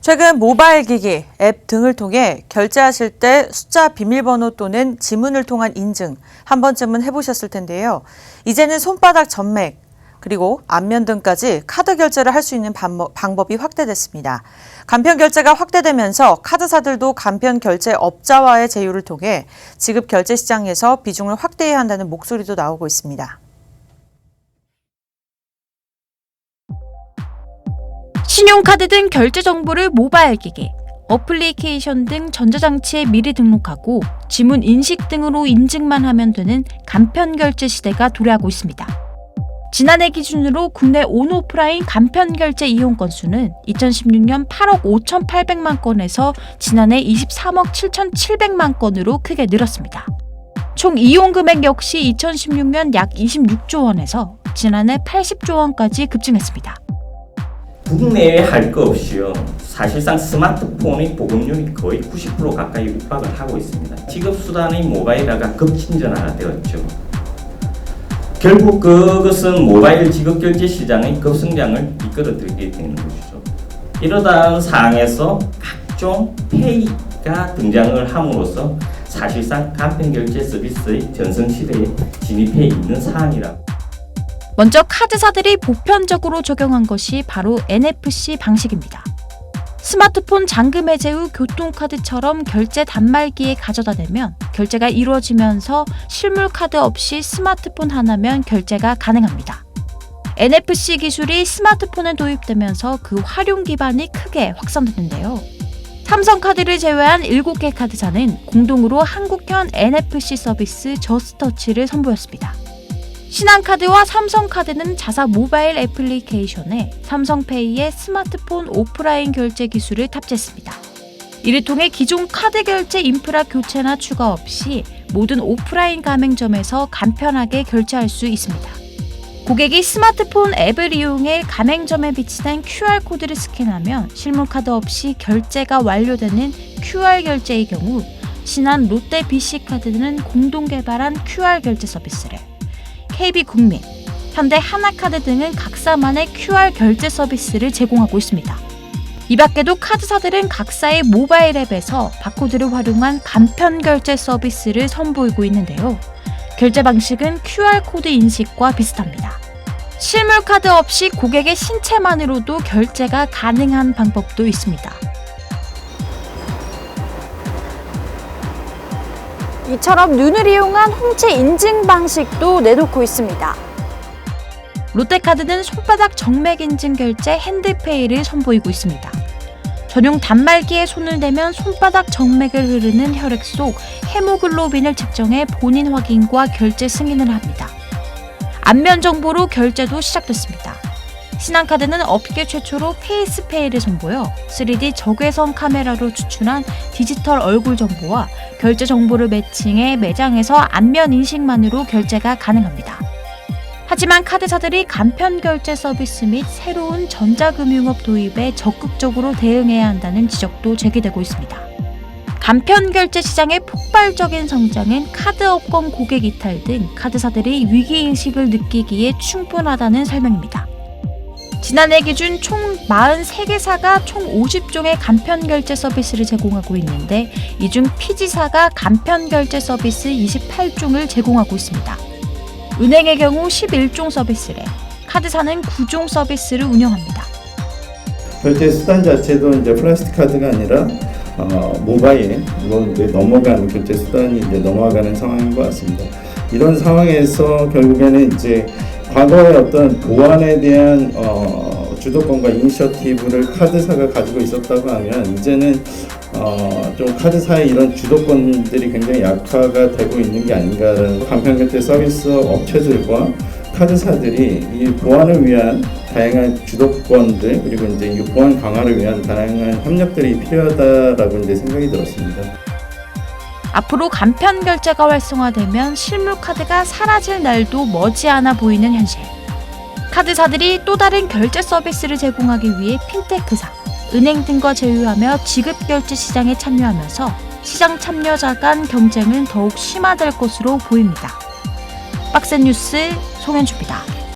최근 모바일 기기, 앱 등을 통해 결제하실 때 숫자 비밀번호 또는 지문을 통한 인증 한 번쯤은 해보셨을 텐데요. 이제는 손바닥 점맥, 그리고 안면 등까지 카드 결제를 할 수 있는 방법이 확대됐습니다. 간편 결제가 확대되면서 카드사들도 간편 결제 업자와의 제휴를 통해 지급 결제 시장에서 비중을 확대해야 한다는 목소리도 나오고 있습니다. 신용카드 등 결제 정보를 모바일 기기, 어플리케이션 등 전자장치에 미리 등록하고 지문 인식 등으로 인증만 하면 되는 간편 결제 시대가 도래하고 있습니다. 지난해 기준으로 국내 온오프라인 간편 결제 이용 건수는 2016년 8억 5,800만 건에서 지난해 23억 7,700만 건으로 크게 늘었습니다. 총 이용 금액 역시 2016년 약 26조 원에서 지난해 80조 원까지 급증했습니다. 국내에 할 거 없이요. 사실상 스마트폰의 보급률이 거의 90% 가까이 육박을 하고 있습니다. 지급수단의 모바일화가 급진전화가 되었죠. 결국 그것은 모바일 지급결제 시장의 급성장을 이끌어들게 되는 것이죠. 이러한 상황에서 각종 페이가 등장을 함으로써 사실상 간편결제 서비스의 전성시대에 진입해 있는 사안이라고. 먼저 카드사들이 보편적으로 적용한 것이 바로 NFC 방식입니다. 스마트폰 잠금 해제 후 교통카드처럼 결제 단말기에 가져다 대면 결제가 이루어지면서 실물 카드 없이 스마트폰 하나면 결제가 가능합니다. NFC 기술이 스마트폰에 도입되면서 그 활용 기반이 크게 확산됐는데요. 삼성카드를 제외한 7개 카드사는 공동으로 한국형 NFC 서비스 저스터치를 선보였습니다. 신한카드와 삼성카드는 자사 모바일 애플리케이션에 삼성페이의 스마트폰 오프라인 결제 기술을 탑재했습니다. 이를 통해 기존 카드 결제 인프라 교체나 추가 없이 모든 오프라인 가맹점에서 간편하게 결제할 수 있습니다. 고객이 스마트폰 앱을 이용해 가맹점에 비치된 QR코드를 스캔하면 실물카드 없이 결제가 완료되는 QR 결제의 경우 신한 롯데 BC카드는 공동 개발한 QR 결제 서비스를, KB국민, 현대 하나카드 등은 각사만의 QR 결제 서비스를 제공하고 있습니다. 이 밖에도 카드사들은 각사의 모바일 앱에서 바코드를 활용한 간편 결제 서비스를 선보이고 있는데요. 결제 방식은 QR코드 인식과 비슷합니다. 실물 카드 없이 고객의 신체만으로도 결제가 가능한 방법도 있습니다. 이처럼 눈을 이용한 홍채 인증 방식도 내놓고 있습니다. 롯데카드는 손바닥 정맥 인증 결제 핸드페이를 선보이고 있습니다. 전용 단말기에 손을 대면 손바닥 정맥을 흐르는 혈액 속 헤모글로빈을 측정해 본인 확인과 결제 승인을 합니다. 안면 정보로 결제도 시작됐습니다. 신한카드는 업계 최초로 페이스페이를 선보여 3D 적외선 카메라로 추출한 디지털 얼굴 정보와 결제 정보를 매칭해 매장에서 안면 인식만으로 결제가 가능합니다. 하지만 카드사들이 간편 결제 서비스 및 새로운 전자금융업 도입에 적극적으로 대응해야 한다는 지적도 제기되고 있습니다. 간편 결제 시장의 폭발적인 성장은 카드업권 고객 이탈 등 카드사들이 위기인식을 느끼기에 충분하다는 설명입니다. 지난해 기준 총 43개사가 총 50종의 간편결제 서비스를 제공하고 있는데 이 중 피지사가 간편결제 서비스 28종을 제공하고 있습니다. 은행의 경우 11종 서비스래, 카드사는 9종 서비스를 운영합니다. 결제 수단 자체도 이제 플라스틱 카드가 아니라 모바일로 이제 넘어가는 결제 수단이 이제 넘어가는 상황인 것 같습니다. 이런 상황에서 결국에는 이제 과거의 어떤 보안에 대한 주도권과 이니셔티브를 카드사가 가지고 있었다고 하면 이제는 좀 카드사의 이런 주도권들이 굉장히 약화가 되고 있는 게 아닌가라는 간편결제 서비스 업체들과 카드사들이 이 보안을 위한 다양한 주도권들 그리고 이제 이 보안 강화를 위한 다양한 협력들이 필요하다라고 이제 생각이 들었습니다. 앞으로 간편 결제가 활성화되면 실물 카드가 사라질 날도 머지않아 보이는 현실. 카드사들이 또 다른 결제 서비스를 제공하기 위해 핀테크사, 은행 등과 제휴하며 지급 결제 시장에 참여하면서 시장 참여자 간 경쟁은 더욱 심화될 것으로 보입니다. 박스뉴스 송현주입니다.